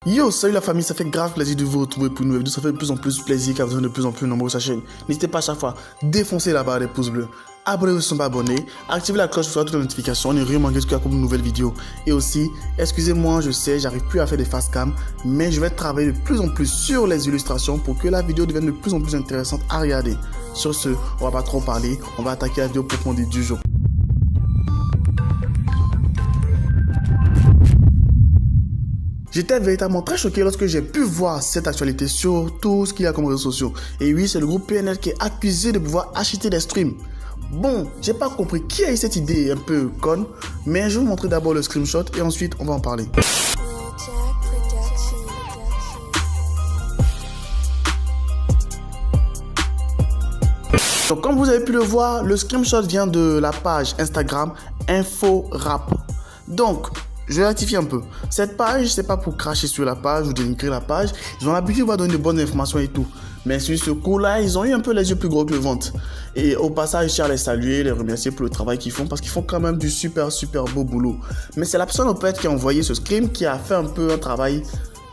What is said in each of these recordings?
Yo, salut la famille, ça fait grave plaisir de vous retrouver pour une nouvelle vidéo. Ça fait de plus en plus plaisir car vous êtes de plus en plus nombreux sur la chaîne. N'hésitez pas à chaque fois défoncer la barre des pouces bleus. Abonnez-vous si vous n'êtes pas abonné. Activez la cloche pour recevoir toutes les notifications. Ne rien manquer ce qu'il y a comme une nouvelle vidéo. Et aussi, excusez-moi, je sais, j'arrive plus à faire des face cam, mais je vais travailler de plus en plus sur les illustrations pour que la vidéo devienne de plus en plus intéressante à regarder. Sur ce, on va pas trop parler. On va attaquer la vidéo profonde du jour. J'étais véritablement très choqué lorsque j'ai pu voir cette actualité sur tout ce qu'il y a comme réseaux sociaux. Et oui, c'est le groupe PNL qui est accusé de pouvoir acheter des streams. Bon, j'ai pas compris qui a eu cette idée un peu conne, mais je vais vous montrer d'abord le screenshot et ensuite on va en parler. Donc comme vous avez pu le voir, le screenshot vient de la page Instagram InfoRap. Donc, je vais rectifier un peu. Cette page, c'est pas pour cracher sur la page ou dénigrer la page. Ils ont l'habitude de donner de bonnes informations et tout. Mais sur ce coup-là, ils ont eu un peu les yeux plus gros que le ventre. Et au passage, je tiens à les saluer, les remercier pour le travail qu'ils font parce qu'ils font quand même du super beau boulot. Mais c'est la personne au fait qui a envoyé ce screen qui a fait un peu un travail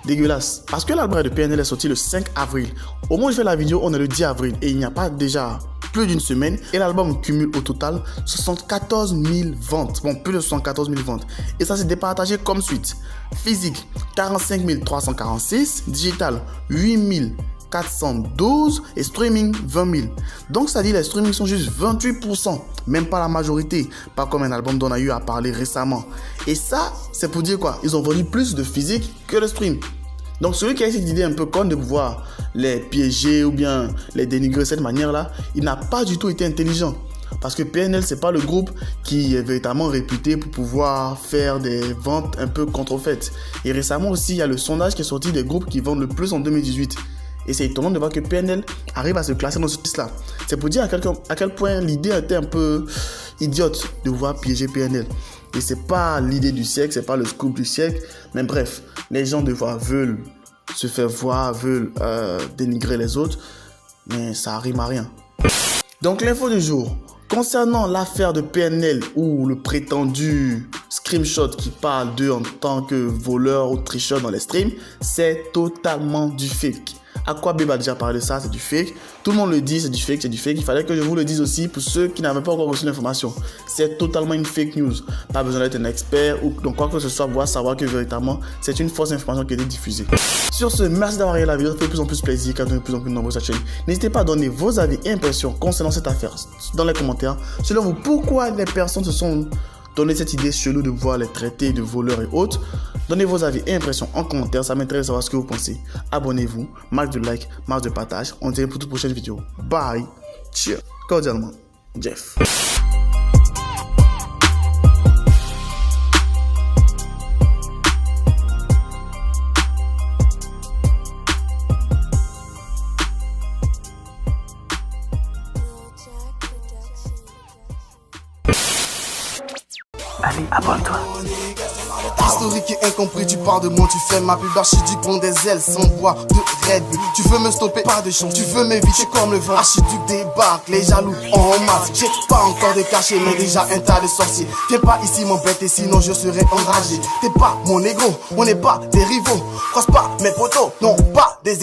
dégueulasse. Parce que l'album de PNL est sorti le 5 avril. Au moment où je fais la vidéo, on est le 10 avril et il n'y a pas déjà plus d'une semaine et l'album cumule au total 74 000 ventes. Bon, plus de 74 000 ventes. Et ça s'est départagé comme suite. Physique, 45 346. Digital, 8 412. Et streaming, 20 000. Donc, ça dit les streamings sont juste 28%. Même pas la majorité. Pas comme un album dont on a eu à parler récemment. Et ça, c'est pour dire quoi? Ils ont vendu plus de physique que de stream. Donc celui qui a cette idée un peu conne de pouvoir les piéger ou bien les dénigrer de cette manière-là, il n'a pas du tout été intelligent. Parce que PNL, c'est pas le groupe qui est véritablement réputé pour pouvoir faire des ventes un peu contrefaites. Et récemment aussi, il y a le sondage qui est sorti des groupes qui vendent le plus en 2018. Et c'est étonnant de voir que PNL arrive à se classer dans ce liste-là. C'est pour dire à quel point l'idée était un peu idiote de pouvoir piéger PNL. Et c'est pas l'idée du siècle, c'est pas le scoop du siècle. Mais bref, les gens de fois veulent se faire voir, veulent dénigrer les autres. Mais ça rime à rien. Donc l'info du jour. Concernant l'affaire de PNL ou le prétendu screenshot qui parle d'eux en tant que voleur ou tricheur dans les streams, c'est totalement du fake. Aquabib a déjà parlé de ça, c'est du fake. Tout le monde le dit, c'est du fake, c'est du fake. Il fallait que je vous le dise aussi pour ceux qui n'avaient pas encore reçu l'information. C'est totalement une fake news. Pas besoin d'être un expert ou donc quoi que ce soit pour savoir que véritablement c'est une fausse information qui a été diffusée. Sur ce, merci d'avoir regardé la vidéo. Ça fait de plus en plus plaisir quand on est de plus en plus nombreux sur la chaîne. N'hésitez pas à donner vos avis et impressions concernant cette affaire dans les commentaires. Selon vous, pourquoi les personnes se sont donné cette idée chelou de pouvoir les traiter de voleurs et autres? Donnez vos avis et impressions en commentaire, ça m'intéresse de savoir ce que vous pensez. Abonnez-vous, marque de like, marque de partage. On se dit pour toute prochaine vidéo. Bye. Cheers. Cordialement, Jeff. Allez, abonne-toi. Historique et incompris, tu parles de moi, tu fais ma pub, archiduc prend des ailes sans voix de Red Bull. Tu veux me stopper, pas de chance, tu veux m'éviter comme le vent. Archiduc débarque, les jaloux en masse. J'ai pas encore de cachet, mais déjà un tas de sorciers. Viens pas ici m'embêter, sinon je serai enragé. T'es pas mon négro, on n'est pas des rivaux. Croise pas mes potos, non pas des